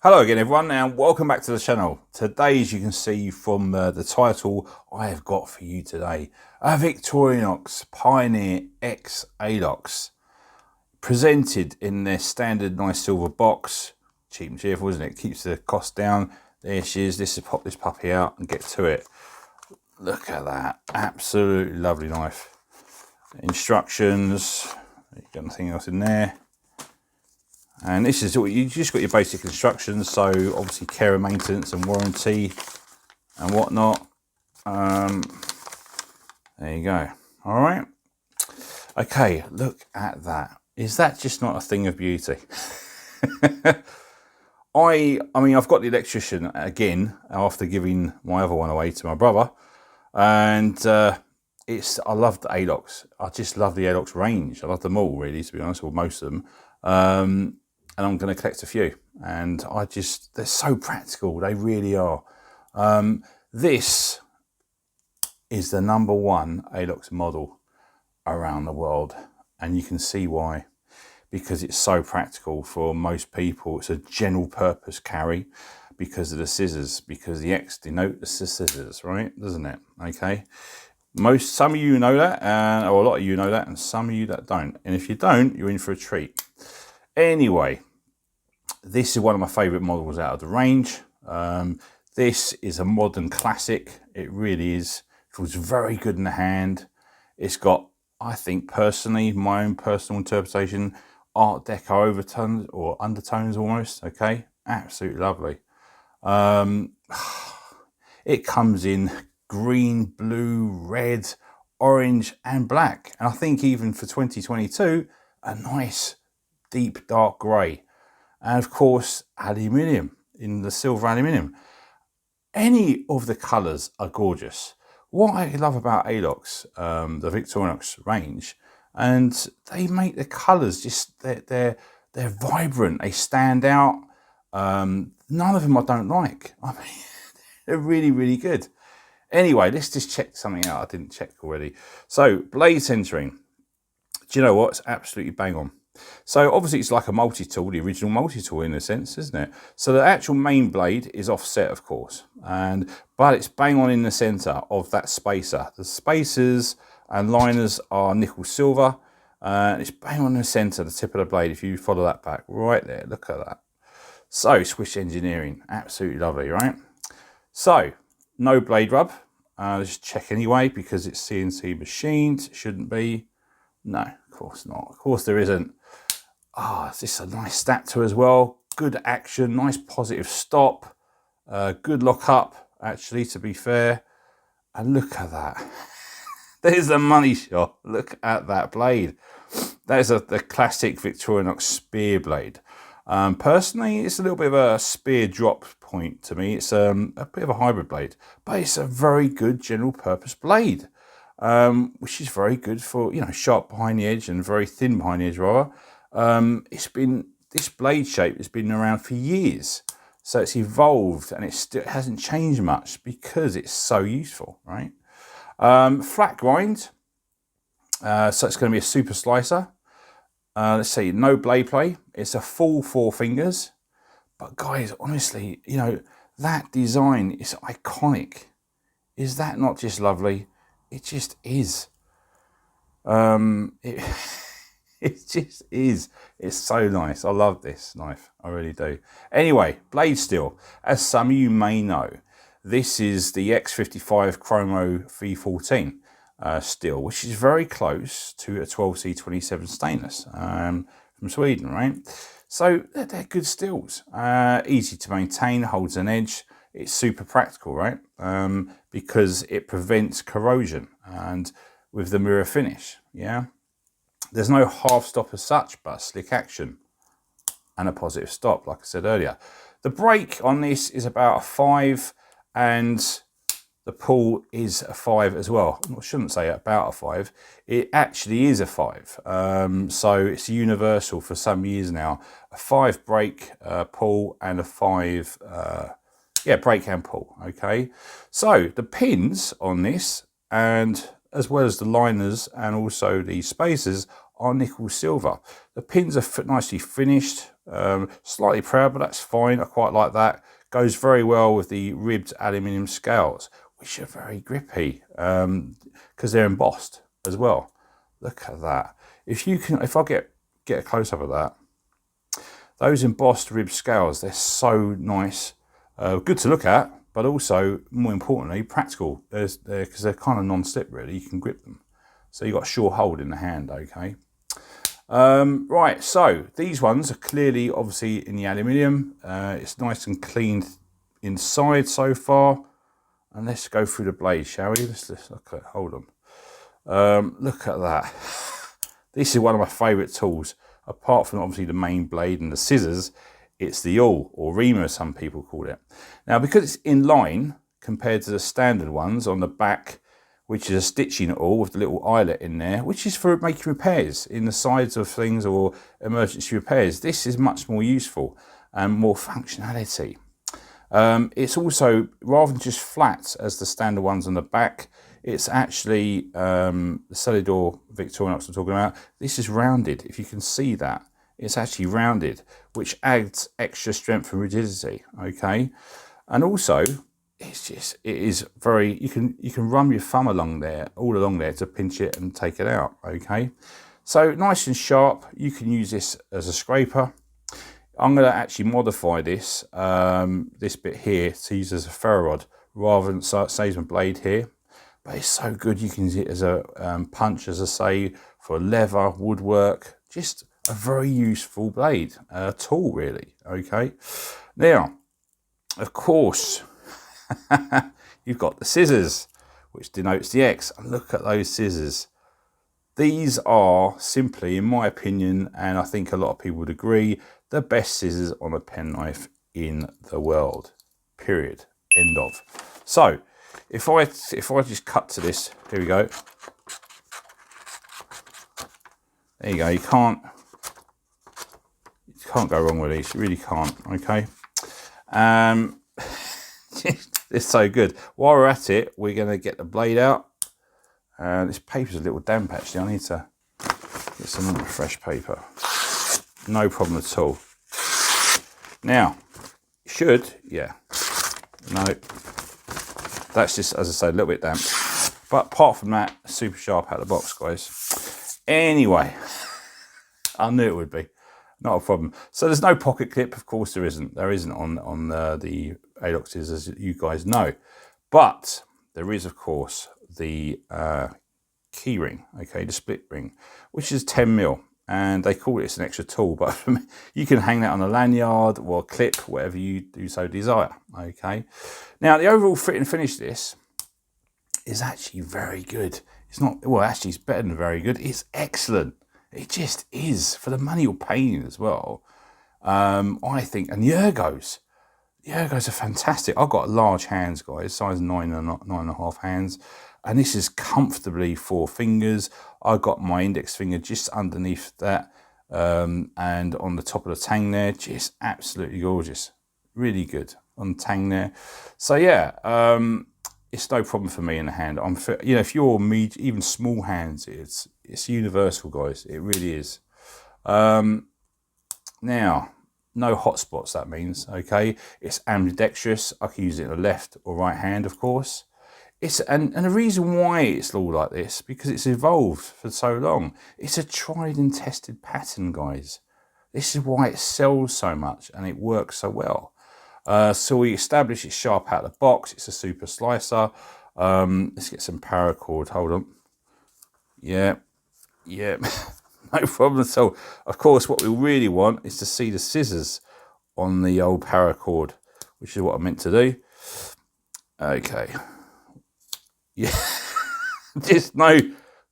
Hello again everyone and welcome back to the channel. Today, as you can see from the title, I have got for you today a Victorinox Pioneer X Alox, presented in their standard nice silver box. Cheap and cheerful, isn't it? Keeps the cost down. There she is. Let's pop this puppy out and get to it. Look at that, absolutely lovely knife. Instructions, got nothing else in there. And this is what you just got your basic instructions. So obviously care and maintenance and warranty and whatnot. There you go. All right. Okay, look at that. Is that just not a thing of beauty? I mean, I've got the electrician again after giving my other one away to my brother, and I love the Alox. I just love the Alox range. I love them all, really, to be honest, or most of them. And I'm going to collect a few, and they're so practical. They really are. This is the #1 Alox model around the world, and you can see why, because it's so practical for most people. It's a general purpose carry because of the scissors, because the X denotes the scissors, right? Doesn't it? Okay. Some of you know that, or a lot of you know that, and some of you that don't. And if you don't, you're in for a treat. Anyway, this is one of my favourite models out of the range. This is a modern classic. It really is. It feels very good in the hand. It's got, I think personally, my own personal interpretation, Art Deco overtones or undertones almost. Okay, absolutely lovely. It comes in green, blue, red, orange and black. And I think even for 2022, a nice deep dark grey, and of course aluminium, in the silver aluminium. Any of the colours are gorgeous. What I love about Alox, the Victorinox range, and they make the colours just, they're vibrant, they stand out. None of them I don't like. I mean, they're really good. Anyway, let's just check something out I didn't check already. So blade centering, do you know what? It's absolutely bang on. So obviously it's like a multi-tool, the original multi-tool in a sense, isn't it? So the actual main blade is offset, of course, but it's bang on in the center of that spacer. The spacers and liners are nickel silver, and it's bang on in the center, the tip of the blade. If you follow that back, right there, look at that. So Swiss engineering, absolutely lovely, right? So no blade rub. Let's just check anyway, because it's CNC machined. Shouldn't be. No, of course not. Of course there isn't. Is this a nice stator as well? Good action, nice positive stop, good lock up, actually, to be fair. And look at that. There's the money shot. Look at that blade. That is the classic Victorinox spear blade. Personally, it's a little bit of a spear drop point to me. It's a bit of a hybrid blade, but it's a very good general purpose blade, which is very good for, you know, sharp behind the edge and very thin behind the edge, rather. This blade shape has been around for years, so it's evolved, and it hasn't changed much because it's so useful, right? Flat grind, so it's going to be a super slicer. Let's see, no blade play. It's a full 4 fingers, but guys, honestly, you know, that design is iconic. Is that not just lovely? It just is. It just is. It's so nice. I love this knife. I really do. Anyway, blade steel. As some of you may know, this is the X55 Chromo V14 steel, which is very close to a 12C27 stainless from Sweden, right? So they're good steels. Easy to maintain, holds an edge. It's super practical, right? Because it prevents corrosion, and with the mirror finish, yeah? There's no half stop as such, but slick action and a positive stop, like I said earlier. The brake on this is about a 5, and the pull is a 5 as well. I shouldn't say about a 5. It actually is a 5. So it's universal for some years now. A 5 brake, pull, and a 5, brake and pull, okay? So the pins on this, and as well as the liners and also the spacers, are nickel silver. The pins are nicely finished, Slightly proud, but that's fine. I quite like that. Goes very well with the ribbed aluminium scales, which are very grippy because they're embossed as well. Look at that. If I get a close up of that, those embossed rib scales, they're so nice. Good to look at, but also, more importantly, practical. Because they're kind of non-slip, really. You can grip them. So you've got a sure hold in the hand, okay? Right, so these ones are clearly, obviously, in the aluminium. It's nice and clean inside so far. And let's go through the blade, shall we? Let's look at, hold on. Look at that. This is one of my favourite tools. Apart from obviously the main blade and the scissors, it's the awl, or reamer as some people call it. Now, because it's in line compared to the standard ones on the back, which is a stitching awl with the little eyelet in there, which is for making repairs in the sides of things or emergency repairs. This is much more useful and more functionality. It's also, rather than just flat as the standard ones on the back, it's actually the Celidor Victorinox I'm talking about. This is rounded. If you can see that, it's actually rounded, which adds extra strength and rigidity. Okay, and also it is very. You can run your thumb all along there to pinch it and take it out. Okay, so nice and sharp. You can use this as a scraper. I'm going to actually modify this this bit here to use as a ferro rod rather than saves my blade here. But it's so good. You can use it as a punch, as I say, for leather, woodwork. Just a very useful blade, tool really. Okay. Now, of course, you've got the scissors, which denotes the X. And look at those scissors. These are simply, in my opinion, and I think a lot of people would agree, the best scissors on a penknife in the world. Period. End of. So, if I just cut to this, here we go. There you go. You can't go wrong with these. You really can't. Okay. It's so good. While we're at it, we're going to get the blade out. This paper's a little damp actually. I need to get some more fresh paper. No problem at all. Now, yeah. No. That's just, as I say, a little bit damp. But apart from that, super sharp out of the box, guys. Anyway, I knew it would be. Not a problem. So there's no pocket clip. Of course there isn't. There isn't on the Aloxes, as you guys know. But there is, of course, the key ring, okay, the split ring, which is 10mm. And they call it an extra tool, but you can hang that on a lanyard or a clip, whatever you do so desire, okay? Now, the overall fit and finish of this is actually very good. It's not, well, actually, it's better than very good. It's excellent. It just is, for the money you're paying as well. I think, and the ergos are fantastic. I've got large hands, guys, size 9.5 hands. And this is comfortably 4 fingers. I've got my index finger just underneath that and on the top of the tang there. Just absolutely gorgeous. Really good on the tang there. So yeah, it's no problem for me in the hand. If you're even small hands, it's universal, guys. It really is. Now, no hot spots, that means, okay? It's ambidextrous. I can use it in the left or right hand, of course. And the reason why it's all like this, because it's evolved for so long. It's a tried and tested pattern, guys. This is why it sells so much and it works so well. So we establish it's sharp out of the box. It's a super slicer. Let's get some paracord. Hold on. Yeah. No problem at all. Of course, what we really want is to see the scissors on the old paracord, which is what I meant to do. Okay. Yeah, just no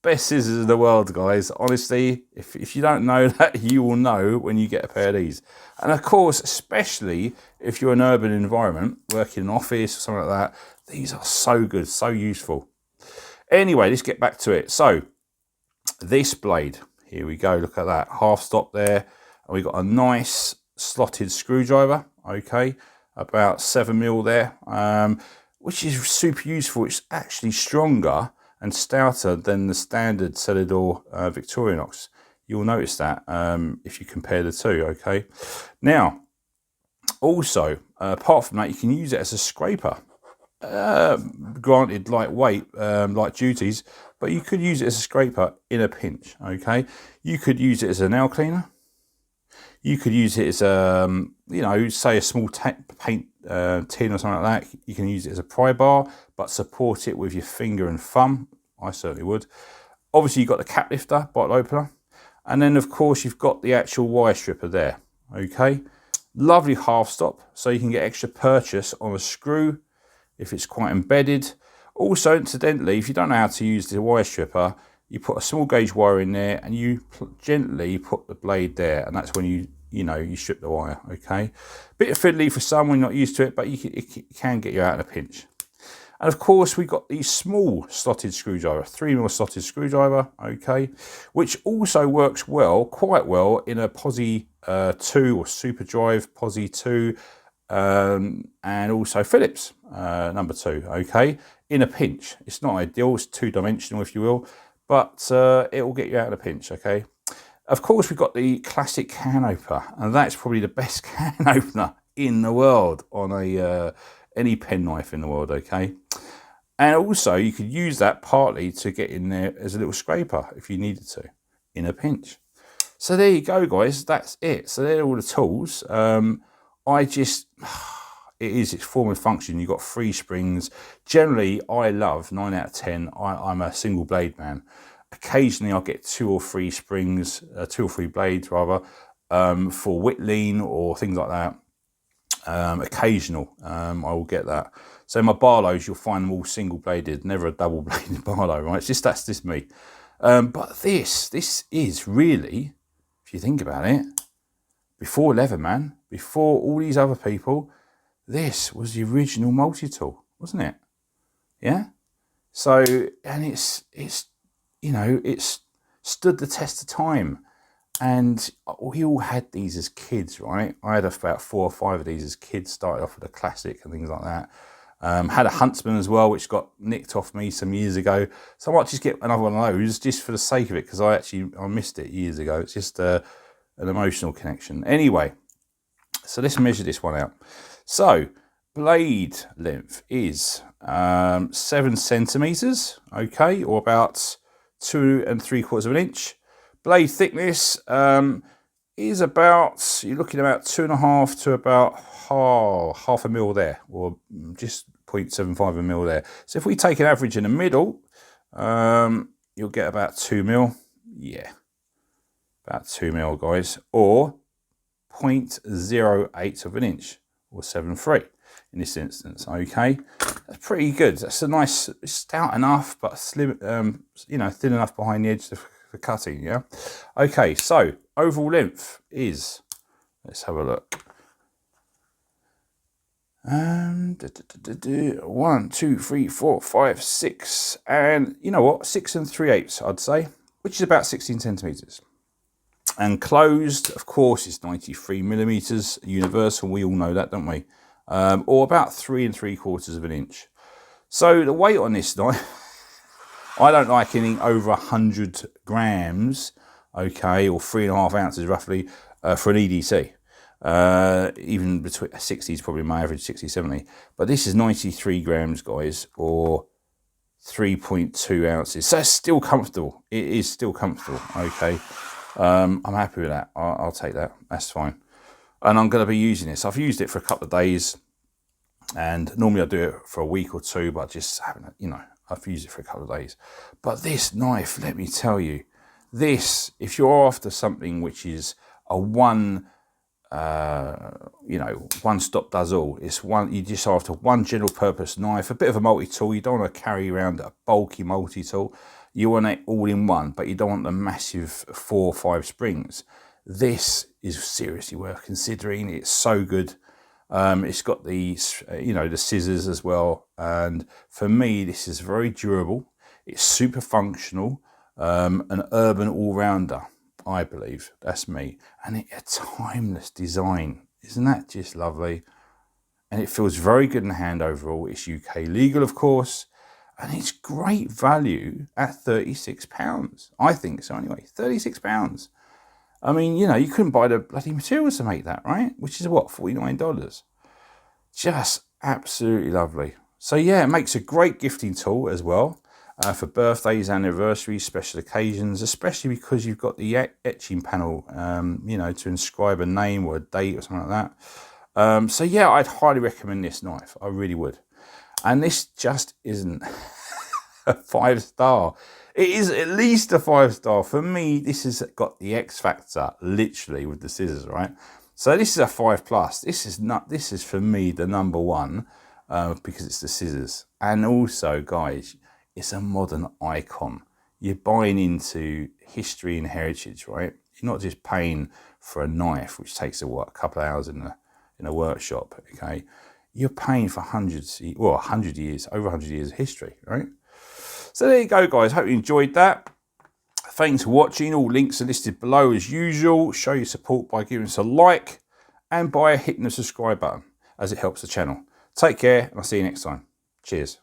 best scissors in the world, guys. Honestly, if you don't know that, you will know when you get a pair of these. And of course, especially if you're in an urban environment, working in an office or something like that, these are so good, so useful. Anyway, let's get back to it. So, this blade, here we go, look at that, half stop there. And we've got a nice slotted screwdriver, okay, about 7mm there. Which is super useful. It's actually stronger and stouter than the standard Celidor Victorinox. You'll notice that if you compare the two, okay? Now, also, apart from that, you can use it as a scraper. Granted, lightweight, light duties, but you could use it as a scraper in a pinch, okay? You could use it as a nail cleaner. You could use it as you know, say a small paint tin or something like that. You can use it as a pry bar, but support it with your finger and thumb. I certainly would. Obviously, you've got the cap lifter, bottle opener. And then, of course, you've got the actual wire stripper there, okay? Lovely half stop, so you can get extra purchase on a screw if it's quite embedded. Also, incidentally, if you don't know how to use the wire stripper, you put a small gauge wire in there and you gently put the blade there, and that's when you strip the wire, okay? Bit of fiddly for some when you're not used to it, but it can get you out in a pinch. And of course, we've got the small slotted screwdriver, 3mm slotted screwdriver, okay, which also works well, quite well, in a Posi 2 or Super Drive Posi 2, and also Phillips number 2, okay, in a pinch. It's not ideal, it's two-dimensional, if you will, but it will get you out in a pinch, okay. Of course, we've got the classic can opener, and that's probably the best can opener in the world on a any penknife in the world, okay. And also, you could use that partly to get in there as a little scraper if you needed to, in a pinch. So there you go, guys. That's it. So they're all the tools. It's form and function. You've got 3 springs. Generally, I love 9 out of 10. I'm a single blade man. Occasionally, I'll get 2 or 3 springs, 2 or 3 blades rather, for whittling or things like that. Occasional, I will get that. So my Barlows, you'll find them all single bladed, never a double bladed Barlow, right? It's just that's just me. But this is really, if you think about it, before Leatherman, before all these other people, this was the original multi-tool, wasn't it? Yeah. So, and it's stood the test of time. And we all had these as kids, right? I had about 4 or 5 of these as kids, started off with a classic and things like that. Had a Huntsman as well, which got nicked off me some years ago. So I might just get another one of those just for the sake of it, because I missed it years ago. It's just an emotional connection. Anyway, so let's measure this one out. So blade length is 7 centimeters, okay, or about 2 3/4 of an inch. Blade thickness is about, you're looking about 2.5 to about half a mil there, or just 0.75 a mil there. So if we take an average in the middle, you'll get about 2 mil. Yeah, about 2 mil, guys, or 0.08 of an inch, or 7.3 in this instance. Okay, that's pretty good. That's a nice, stout enough, but slim, thin enough behind the edge for cutting. Yeah. Okay, so overall length is, let's have a look. 1, 2, 3, 4, 5, 6, and you know what? 6 3/8, I'd say, which is about 16 centimeters. And closed, of course, is 93 millimeters universal. We all know that, don't we? Or about 3 3/4 of an inch. So the weight on this knife, I don't like anything over 100 grams, okay, or 3.5 ounces roughly for an EDC. Even between 60 is probably my average, 60, 70. But this is 93 grams, guys, or 3.2 ounces. So it's still comfortable. It is still comfortable, okay. I'm happy with that. I'll take that. That's fine. And I'm going to be using this. I've used it for a couple of days, and normally I do it for a week or two, but I just haven't, I've used it for a couple of days. But this knife, let me tell you, this, if you're after something which is a one stop does all, it's one, you just after one general purpose knife, a bit of a multi-tool. You don't want to carry around a bulky multi-tool. You want it all in one, but you don't want the massive 4 or 5 springs. This is seriously worth considering. It's so good. It's got the, the scissors as well. And for me, this is very durable. It's super functional, an urban all-rounder, I believe. That's me. And a timeless design. Isn't that just lovely? And it feels very good in the hand overall. It's UK legal, of course. And it's great value at £36. I think so anyway, £36. I mean, you know, you couldn't buy the bloody materials to make that, right? Which is what, $49? Just absolutely lovely. So yeah, it makes a great gifting tool as well for birthdays, anniversaries, special occasions, especially because you've got the etching panel, you know, to inscribe a name or a date or something like that. So yeah, I'd highly recommend this knife. I really would. And this just isn't a 5-star. It is at least a 5-star. For me, this has got the X factor, literally, with the scissors, right? So this is a 5+. This is for me the number one because it's the scissors. And also, guys, it's a modern icon. You're buying into history and heritage, right? You're not just paying for a knife, which takes a couple of hours in a workshop, okay? You're paying for 100 years, over 100 years of history, right? So there you go, guys. Hope you enjoyed that. Thanks for watching. All links are listed below as usual. Show your support by giving us a like and by hitting the subscribe button, as it helps the channel. Take care, and I'll see you next time. Cheers.